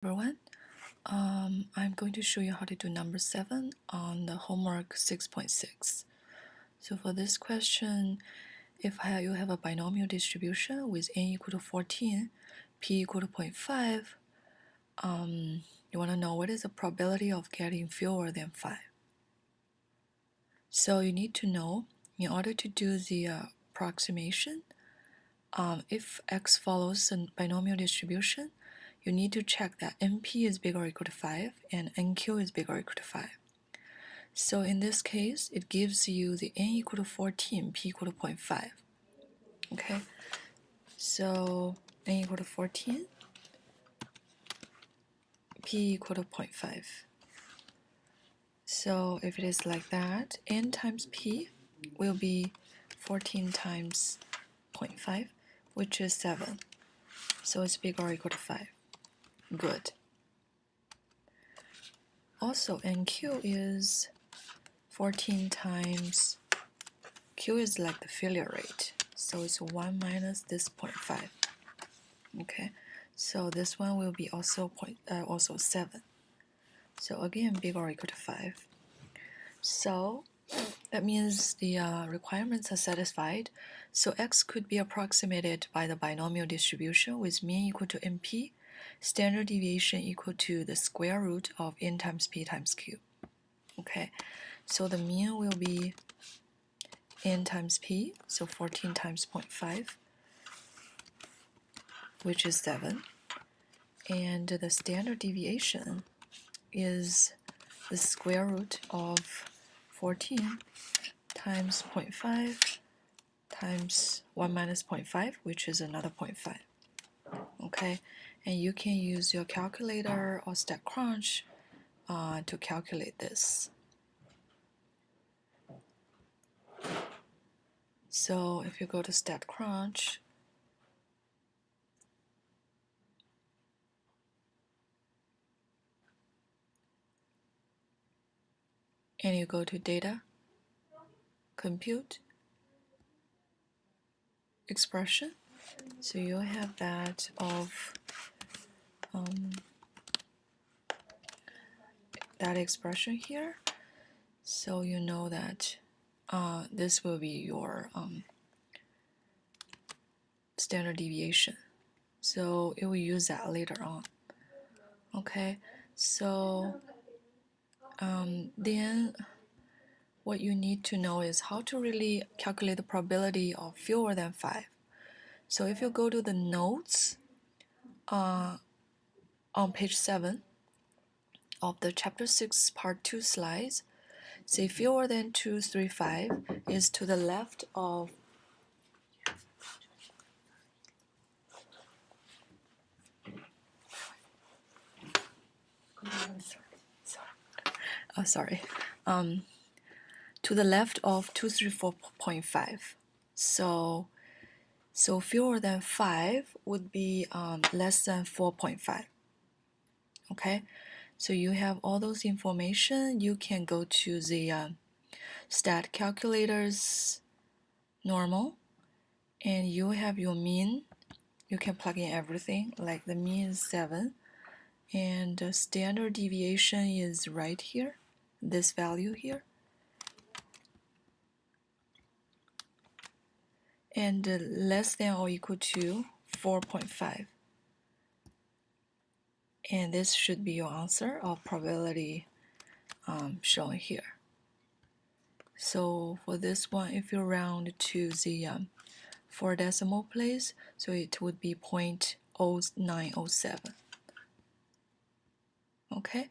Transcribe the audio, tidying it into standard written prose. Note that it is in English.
Everyone, I'm going to show you how to do number 7 on the homework 6.6. So for this question, if you have a binomial distribution with n equal to 14, p equal to 0.5, you want to know what is the probability of getting fewer than 5. So you need to know, in order to do the approximation, if x follows a binomial distribution, you need to check that np is bigger or equal to 5 and nq is bigger or equal to 5. So in this case, it gives you the n equal to 14, p equal to 0.5. Okay, so n equal to 14, p equal to 0.5. So if it is like that, n times p will be 14 times 0.5, which is 7. So it's bigger or equal to 5. Good. Also, nq is 14 times, q is like the failure rate, so it's 1 minus this 0.5. Okay, so this one will be also 7. So again, bigger or equal to 5. So that means the requirements are satisfied. So x could be approximated by the binomial distribution with mean equal to np, standard deviation equal to the square root of n times p times q. Okay, so the mean will be n times p, so 14 times 0.5, which is 7. And the standard deviation is the square root of 14 times 0.5 times 1 minus 0.5, which is another 0.5. Okay, and you can use your calculator or StatCrunch to calculate this. So if you go to StatCrunch, and you go to Data, Compute, Expression, so you have that of that expression here. So you know that this will be your standard deviation. So it will use that later on. Okay, so then what you need to know is how to really calculate the probability of fewer than 5. So if you go to the notes on page 7 of the chapter 6 part 2 slides, say fewer than 2, 3, 5 is to the left of to the left of 234.5. So fewer than 5 would be less than 4.5. Okay, so you have all those information. You can go to the stat calculators normal, and you have your mean. You can plug in everything, like the mean is 7, and the standard deviation is right here, this value here. And less than or equal to 4.5. And this should be your answer of probability shown here. So for this one, if you round to the 4 decimal place, so it would be 0.0907. Okay.